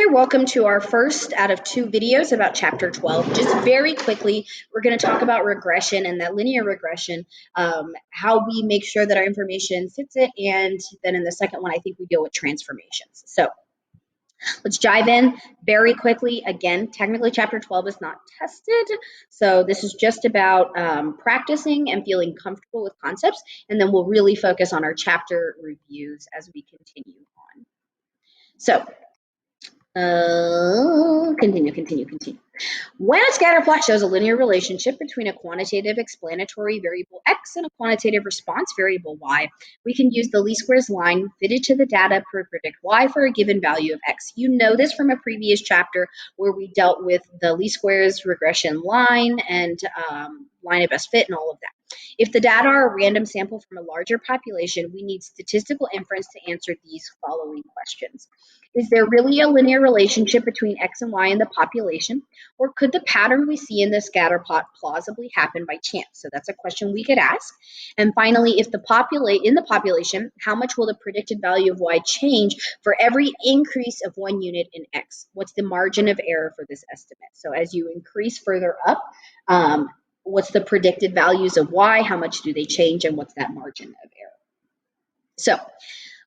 there, welcome to our first out of two videos about chapter 12. Just very quickly, we're going to talk about regression and that linear regression, how we make sure that our information fits it, and then in the second one, I think we deal with transformations. So let's dive in very quickly. Again, technically chapter 12 is not tested, so this is just about practicing and feeling comfortable with concepts, and then we'll really focus on our chapter reviews as we continue on. So continue. When a scatter plot shows a linear relationship between a quantitative explanatory variable x and a quantitative response variable y, we can use the least squares line fitted to the data to predict y for a given value of x. You know this from a previous chapter where we dealt with the least squares regression line and line of best fit and all of that. If the data are a random sample from a larger population, we need statistical inference to answer these following questions. Is there really a linear relationship between x and y in the population, or could the pattern we see in the scatter plot plausibly happen by chance? So that's a question we could ask. And finally, if in the population, how much will the predicted value of y change for every increase of 1 unit in x? What's the margin of error for this estimate? So as you increase further up, what's the predicted values of y? How much do they change, and what's that margin of error? So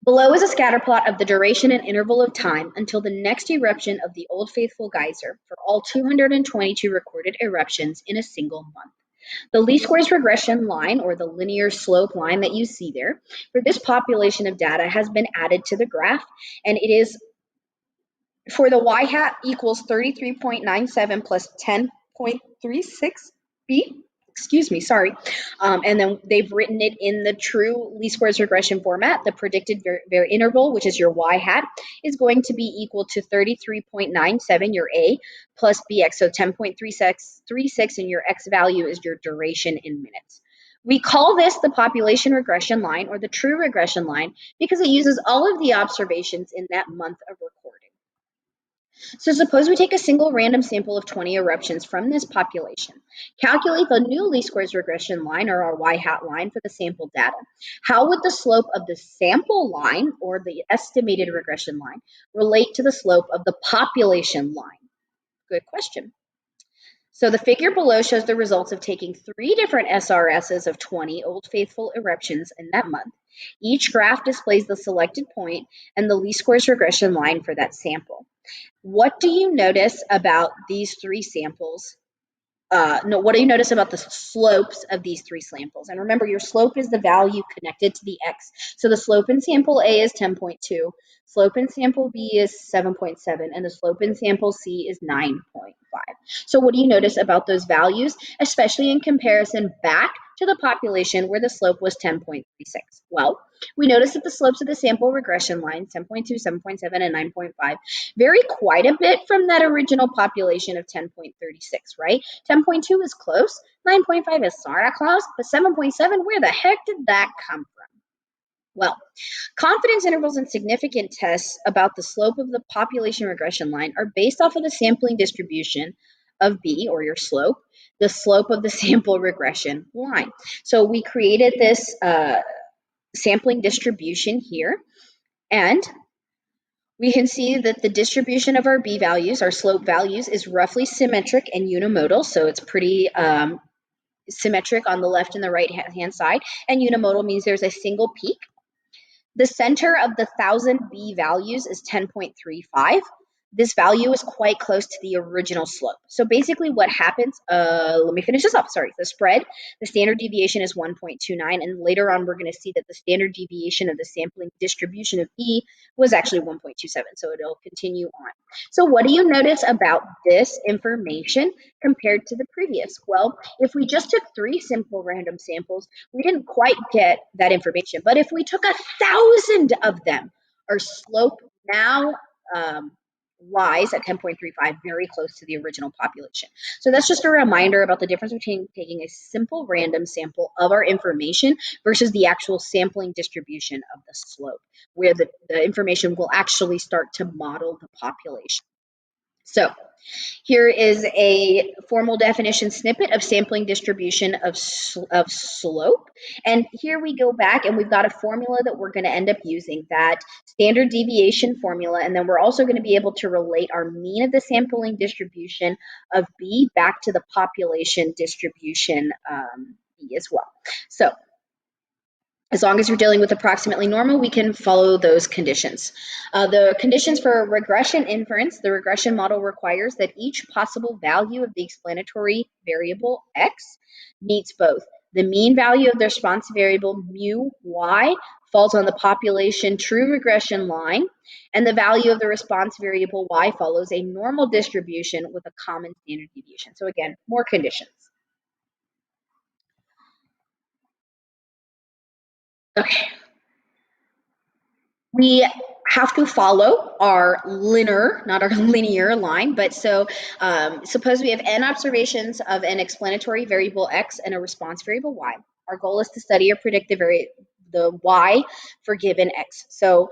below is a scatter plot of the duration and interval of time until the next eruption of the Old Faithful geyser for all 222 recorded eruptions in a single month. The least squares regression line, or the linear slope line that you see there, for this population of data has been added to the graph, and it is for the y hat equals 33.97 plus 10.36b. And then they've written it in the true least squares regression format. The predicted interval, which is your y hat, is going to be equal to 33.97, your a, plus bx, so 10.36, and your x value is your duration in minutes. We call this the population regression line, or the true regression line, because it uses all of the observations in that month of recording. So suppose we take a single random sample of 20 eruptions from this population. Calculate the new least squares regression line, or our y hat line, for the sample data. How would the slope of the sample line, or the estimated regression line, relate to the slope of the population line? Good question. So the figure below shows the results of taking 3 different SRSs of 20 Old Faithful eruptions in that month. Each graph displays the selected point and the least squares regression line for that sample. What do you notice about these 3 samples? What do you notice about the slopes of these 3 samples? And remember, your slope is the value connected to the x. So the slope in sample A is 10.2, slope in sample B is 7.7, and the slope in sample C is 9.5. So what do you notice about those values, especially in comparison back to the population where the slope was 10.36? Well, we notice that the slopes of the sample regression lines, 10.2, 7.7, and 9.5, vary quite a bit from that original population of 10.36, right? 10.2 is close, 9.5 is sort of close, but 7.7, where the heck did that come from? Well, confidence intervals in significant tests about the slope of the population regression line are based off of the sampling distribution of B, or your slope, the slope of the sample regression line. So we created this sampling distribution here, and we can see that the distribution of our B values, our slope values, is roughly symmetric and unimodal, so it's pretty symmetric on the left and the right hand side, and unimodal means there's a single peak. The center of the 1,000 B values is 10.35. This value is quite close to the original slope. So basically what happens, let me finish this up, sorry. The spread, the standard deviation is 1.29, and later on we're gonna see that the standard deviation of the sampling distribution of E was actually 1.27, so it'll continue on. So what do you notice about this information compared to the previous? Well, if we just took 3 simple random samples, we didn't quite get that information. But if we took 1,000 of them, our slope now lies at 10.35, very close to the original population. So that's just a reminder about the difference between taking a simple random sample of our information versus the actual sampling distribution of the slope, where the information will actually start to model the population. So here is a formal definition snippet of sampling distribution of slope. And here we go back and we've got a formula that we're going to end up using, that standard deviation formula. And then we're also going to be able to relate our mean of the sampling distribution of B back to the population distribution B as well. So as long as you're dealing with approximately normal, we can follow those conditions. The conditions for regression inference, the regression model requires that each possible value of the explanatory variable x meets both the mean value of the response variable mu y falls on the population true regression line, and the value of the response variable y follows a normal distribution with a common standard deviation. So again, more conditions. Okay. We have to follow our linear, not our linear line, but so suppose we have n observations of an explanatory variable x and a response variable y. Our goal is to study or predict the y for given x. So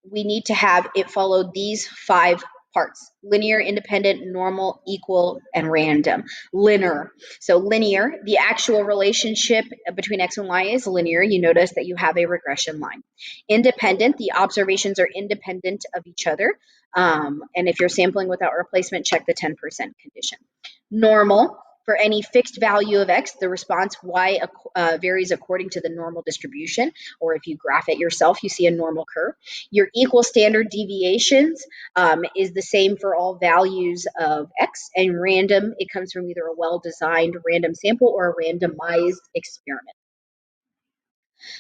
we need to have it follow these 5 parts: linear, independent, normal, equal, and random. Linear. So linear, the actual relationship between x and y is linear. You notice that you have a regression line. Independent, the observations are independent of each other. And if you're sampling without replacement, check the 10% condition. Normal, for any fixed value of x, the response y varies according to the normal distribution, or if you graph it yourself, you see a normal curve. Your equal standard deviations is the same for all values of x, and random, it comes from either a well-designed random sample or a randomized experiment.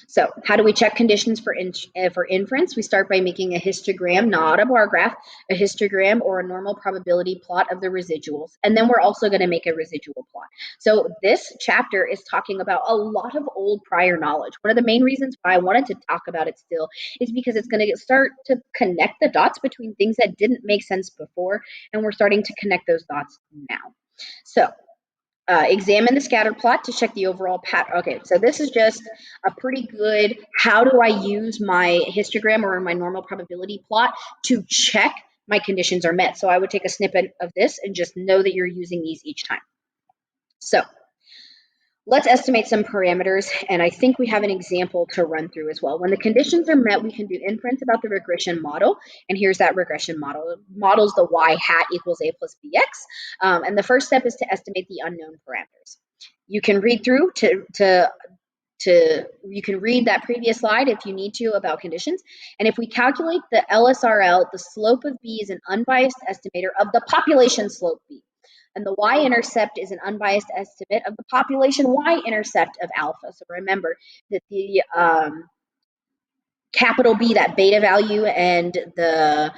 So how do we check conditions for inference? We start by making a histogram, not a bar graph, a histogram or a normal probability plot of the residuals. And then we're also going to make a residual plot. So this chapter is talking about a lot of old prior knowledge. One of the main reasons why I wanted to talk about it still is because it's going to start to connect the dots between things that didn't make sense before, and we're starting to connect those dots now. So examine the scatter plot to check the overall pattern. Okay, so this is just a pretty good, how do I use my histogram or my normal probability plot to check my conditions are met? So I would take a snippet of this and just know that you're using these each time. So let's estimate some parameters, and I think we have an example to run through as well. When the conditions are met, we can do inference about the regression model, and here's that regression model. It models the y hat equals a plus bx, and the first step is to estimate the unknown parameters. You can read through you can read that previous slide if you need to about conditions, and if we calculate the LSRL, the slope of B is an unbiased estimator of the population slope B. And the y-intercept is an unbiased estimate of the population y-intercept of alpha. So remember that the capital B, that beta value, and the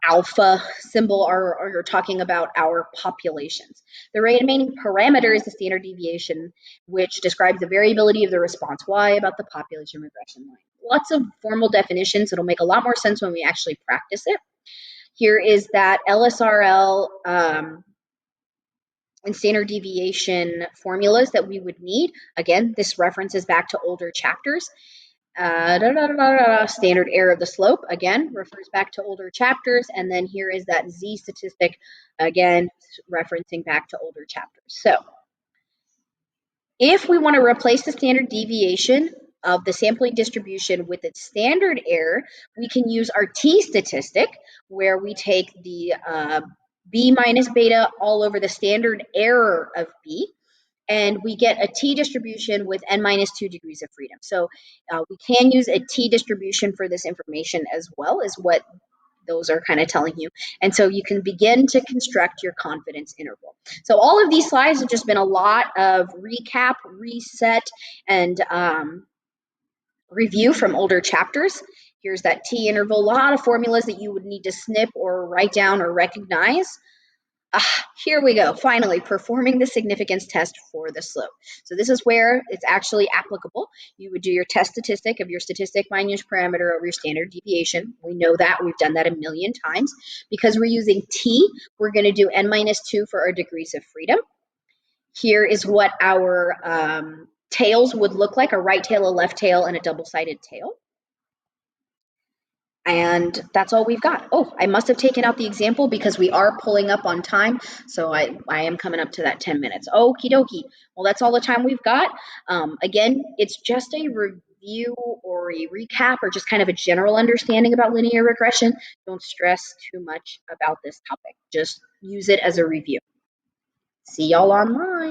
alpha symbol are talking about our populations. The remaining parameter is the standard deviation, which describes the variability of the response y about the population regression line. Lots of formal definitions. It'll make a lot more sense when we actually practice it. Here is that LSRL and standard deviation formulas that we would need. Again, this references back to older chapters. Standard error of the slope, again, refers back to older chapters. And then here is that Z statistic, again, referencing back to older chapters. So if we want to replace the standard deviation of the sampling distribution with its standard error, we can use our T statistic, where we take the B minus beta all over the standard error of B, and we get a T distribution with n minus 2 degrees of freedom. So we can use a T distribution for this information as well, is what those are kind of telling you. And so you can begin to construct your confidence interval. So all of these slides have just been a lot of recap, reset, and review from older chapters. Here's that T interval, a lot of formulas that you would need to snip or write down or recognize. Here we go, finally, performing the significance test for the slope. So this is where it's actually applicable. You would do your test statistic of your statistic minus parameter over your standard deviation. We know that, we've done that a million times. Because we're using T, we're gonna do n minus 2 for our degrees of freedom. Here is what our tails would look like, a right tail, a left tail, and a double-sided tail. And that's all we've got. Oh, I must have taken out the example because we are pulling up on time. So I am coming up to that 10 minutes. Okie dokie. Well, that's all the time we've got. Again, it's just a review or a recap or just kind of a general understanding about linear regression. Don't stress too much about this topic. Just use it as a review. See y'all online.